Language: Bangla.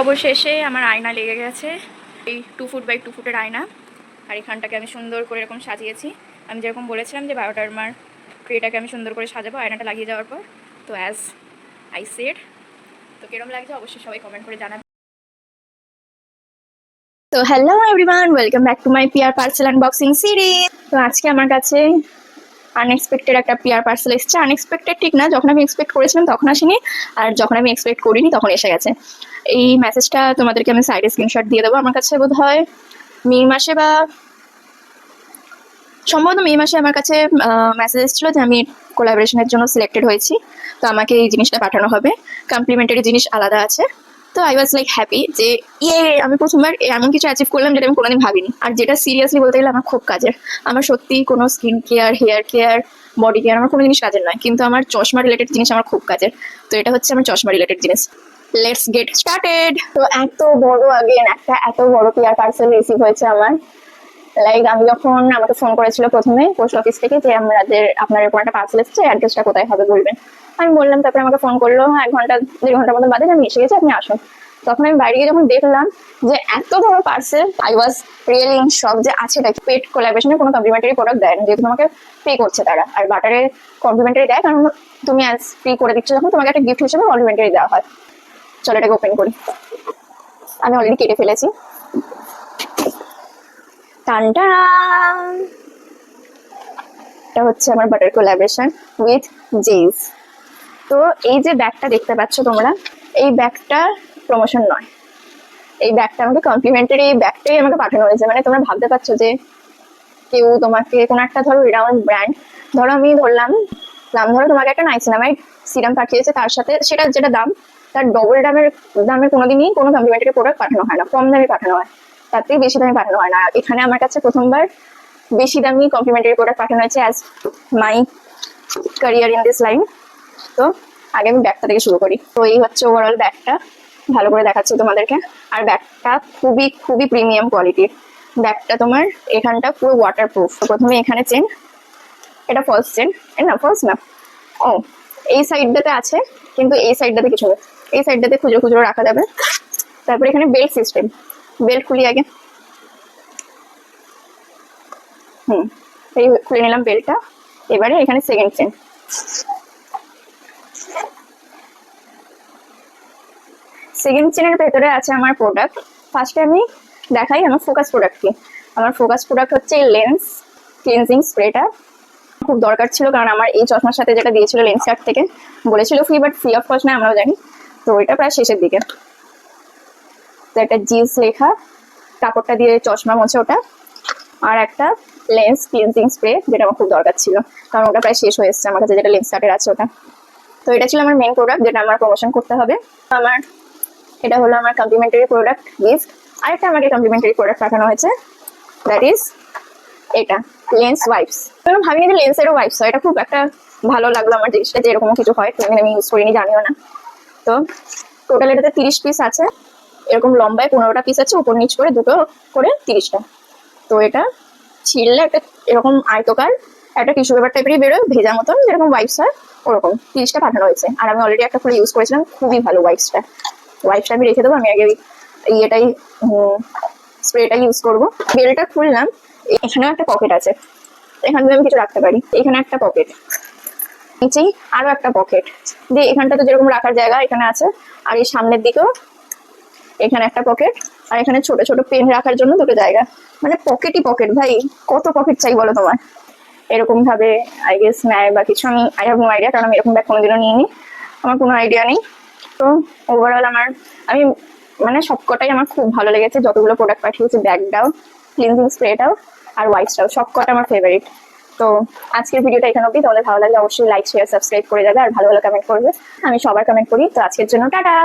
অবশেষে আমার আয়না লেগে গেছে, এই 2 ফুট বাই 2 ফুটের আয়না। আর এখানটাকে আমি সুন্দর করে এরকম সাজিয়েছি। আমি যেরকম বলেছিলাম যে বায়োডার্মার ট্রেটাকে আমি সুন্দর করে সাজাবো আয়নাটা লাগিয়ে যাওয়ার পর। তো অ্যাজ আই সেড, তো কিরম লাগছে অবশ্যই সবাই কমেন্ট করে জানাবে। তো hello everyone, welcome back to my PR parcel unboxing series. তো আজকে আমার কাছে আনএক্সপেক্টেড একটা পিআর পার্সেল এসেছে। আনএক্সপেক্টেড ঠিক না, যখন আমি এক্সপেক্ট করেছিলাম তখন আসেনি, আর যখন আমি এক্সপেক্ট করিনি তখন এসে গেছে। এই মেসেজটা তোমাদেরকে আমি সাইডে স্ক্রিনশট দিয়ে দেবো। আমার কাছে বোধ হয় মে মাসে বা সম্ভবত মে মাসে আমার কাছে মেসেজ এসেছিলো যে আমি কোলাবোরেশনের জন্য সিলেক্টেড হয়েছি, তো আমাকে এই জিনিসটা পাঠানো হবে। কমপ্লিমেন্টারি জিনিস আলাদা আছে। তো আই ওয়াজ লাইক হ্যাপি যে আমি প্রথমবার এমন কিছু অ্যাচিভ করলাম যেটা আমি কোনোদিন ভাবিনি, আর যেটা সিরিয়াসলি বলতে গেলে আমার খুব কাজের। আমার সত্যি কোনো skin care, hair care, body care আমার কোনো জিনিস কাজের নয়, কিন্তু আমার চশমা রিলেটেড জিনিস আমার খুব কাজের। তো এটা হচ্ছে আমার চশমা রিলেটেড জিনিস। Let's get started. তো এত বড় এত বড় পিআর পার্সেল রিসিভ হয়েছে আমার। লাইক আমি যখন আমাকে ফোন করেছিল প্রথমে পোস্ট অফিস থেকে যে আপনার এরকম একটা পার্সেল এসেছে, অ্যাড্রেসটা কোথায় হবে বলবেন। আমি বললাম, তারপরে আমাকে ফোন করলো 1-1.5 ঘন্টার বাদে আমি এসে গেছি, আপনি আসুন। তখন আমি বাইরে গিয়ে যখন দেখলাম যে এত বড় parcel, I was really in shock যে আছে নাকি। পেড কোলাবোরেশনের কোনো কমপ্লিমেন্টারি প্রোডাক্ট দেয় না, যেহেতু তোমাকে পে করছে তারা। আর বাটারে কমপ্লিমেন্টারি দেয়, কারণ তুমি অ্যাজ ফ্রি করে দিচ্ছ যখন, তোমাকে একটা গিফট হিসেবে কমপ্লিমেন্টারি দেওয়া হয়। চলো এটাকে ওপেন করি। আমি অলরেডি কেটে ফেলেছি। এটা হচ্ছে আমার বাটার কোলাবোরেশন উইথ জেইস। তো এই যে ব্যাগটা দেখতে পাচ্ছ তোমরা, এই ব্যাগটা প্রমোশন নয়, এই ব্যাগটা আমাকে কমপ্লিমেন্টারি, এই ব্যাগটাই আমাকে পাঠানো হয়েছে। মানে তোমরা ভাবতে পারছো যে কেউ তোমাকে কোনো একটা, ধরো রিনাউন্ড ব্র্যান্ড, ধরো তোমাকে একটা নাইসিনামাইড সিরাম পাঠিয়েছে, তার সাথে সেটা যেটা দাম, তার ডবল দামের কোনোদিনই কোনো কমপ্লিমেন্টারি প্রোডাক্ট পাঠানো হয় না। কম দামে পাঠানো হয়, তার থেকে বেশি দামে পাঠানো হয় না। এখানে আমার কাছে প্রথমবার বেশি দামি কমপ্লিমেন্টারি প্রোডাক্ট পাঠানো হয়েছে as my career in this line. তো আগে আমি ব্যাগটা থেকে শুরু করি। তো এই হচ্ছে ওভারঅল ব্যাগটা, ভালো করে দেখাচ্ছি তোমাদেরকে। আর ব্যাগটা খুবই খুবই প্রিমিয়াম কোয়ালিটির। ব্যাগটা তোমার এখানটা পুরো ওয়াটার প্রুফ। প্রথমে এখানে চেন, এটা ফলস চেন, না ফলস না, ও এই সাইডটাতে আছে, কিন্তু এই সাইডটাতে কিছু নেই। এই সাইডটাতে খুচরো খুচরো রাখা যাবে। তারপরে এখানে বেল্ট সিস্টেম, বেল্ট খুলি আগে। এই খুলে নিলাম বেল্টটা। এবারে এখানে সেকেন্ড চেন, সেকেন্ড চেনের ভেতরে আছে আমার প্রোডাক্ট। ফার্স্টে আমি দেখাই আমার ফোকাস প্রোডাক্ট কি। আমার ফোকাস প্রোডাক্ট হচ্ছে লেন্স ক্লিনজিং স্প্রেটা। খুব দরকার ছিল, কারণ আমার এই চশমার সাথে যেটা দিয়েছিল লেন্স কার্ট থেকে, বলেছিল free, but free of cost না, আমরাও জানি। তো এটা প্রায় শেষের দিকে। তো একটা জিন্স লেখা, কাপড়টা দিয়ে চশমা মোছে ওটা। আর একটা লেন্স ক্লিনজিং স্প্রে, যেটা আমার খুব দরকার ছিল, কারণ ওটা প্রায় শেষ হয়ে এসছে আমার কাছে, যেটা লেন্স কার্টের আছে ওটা। তো এটা ছিল আমার মেন প্রোডাক্ট, যেটা আমার প্রমোশন করতে হবে। এটা হলো আমার কমপ্লিমেন্টারি প্রোডাক্ট গিফট। আরেকটা আমাকে কমপ্লিমেন্টারি প্রোডাক্ট পাঠানো হয়েছে, দ্যাট ইজ এটা লেন্স ওয়াইপস। আমি ভাবিনি যে লেন্সেরও ওয়াইপস হয়, এটা খুব একটা ভালো লাগলো আমার জিনিসটা, যে এরকমও কিছু হয়। আমি ইউজ করিনি, জানিও না। তো টোটাল এটাতে 30 পিস আছে, এরকম লম্বায় 15টা পিস আছে, উপর নিচ করে দুটো করে 30টা। তো এটা ছিঁড়লে একটা এরকম আয়তকার একটা টিস্যু পেপার টাইপেরই বেরোয়, ভেজা মতন, যেরকম ওয়াইপস হয় ওরকম 30টা পাঠানো হয়েছে। আর আমি অলরেডি একটা করে ইউজ করেছিলাম, খুবই ভালো ওয়াইপসটা। ওয়াইপসটা আমি রেখে দেবো, আমি আগে ইয়েটাই স্প্রেটা ইউজ করবো। বেলটা খুললাম, এখানেও একটা পকেট আছে, এখানে আমি কিছু রাখতে পারি। এখানে একটা পকেট, নিচেই আরো একটা পকেট দিয়ে, এখানটা তো যেরকম রাখার জায়গা এখানে আছে। আর এই সামনের দিকেও এখানে একটা পকেট, আর এখানে ছোট ছোট পেন রাখার জন্য দুটো জায়গা। মানে পকেটই পকেট ভাই, কত পকেট চাই বলো তোমার। এরকম ভাবে আই গেস নেয় বা কিছু, আমি আই হ্যাভ নো আইডিয়া, কারণ আমি এরকম ব্যাগ কোনোদিনও নিইনি, আমার কোনো আইডিয়া নেই। তো ওভারঅল আমি মানে সবকটাই আমার খুব ভালো লেগেছে, যতগুলো প্রোডাক্ট পাঠিয়েছে, ব্যাগটাও, ক্লিনজিং স্প্রেটাও, আর ওয়াইপসটাও, সবকটা আমার ফেভারিট। তো আজকের ভিডিওটা এখানে অবধি। তোমাদের ভালো লাগলে অবশ্যই লাইক শেয়ার সাবস্ক্রাইব করে যাবে, আর ভালো ভালো কমেন্ট করবে। আমি সবার কমেন্ট করি। তো আজকের জন্য টাটা।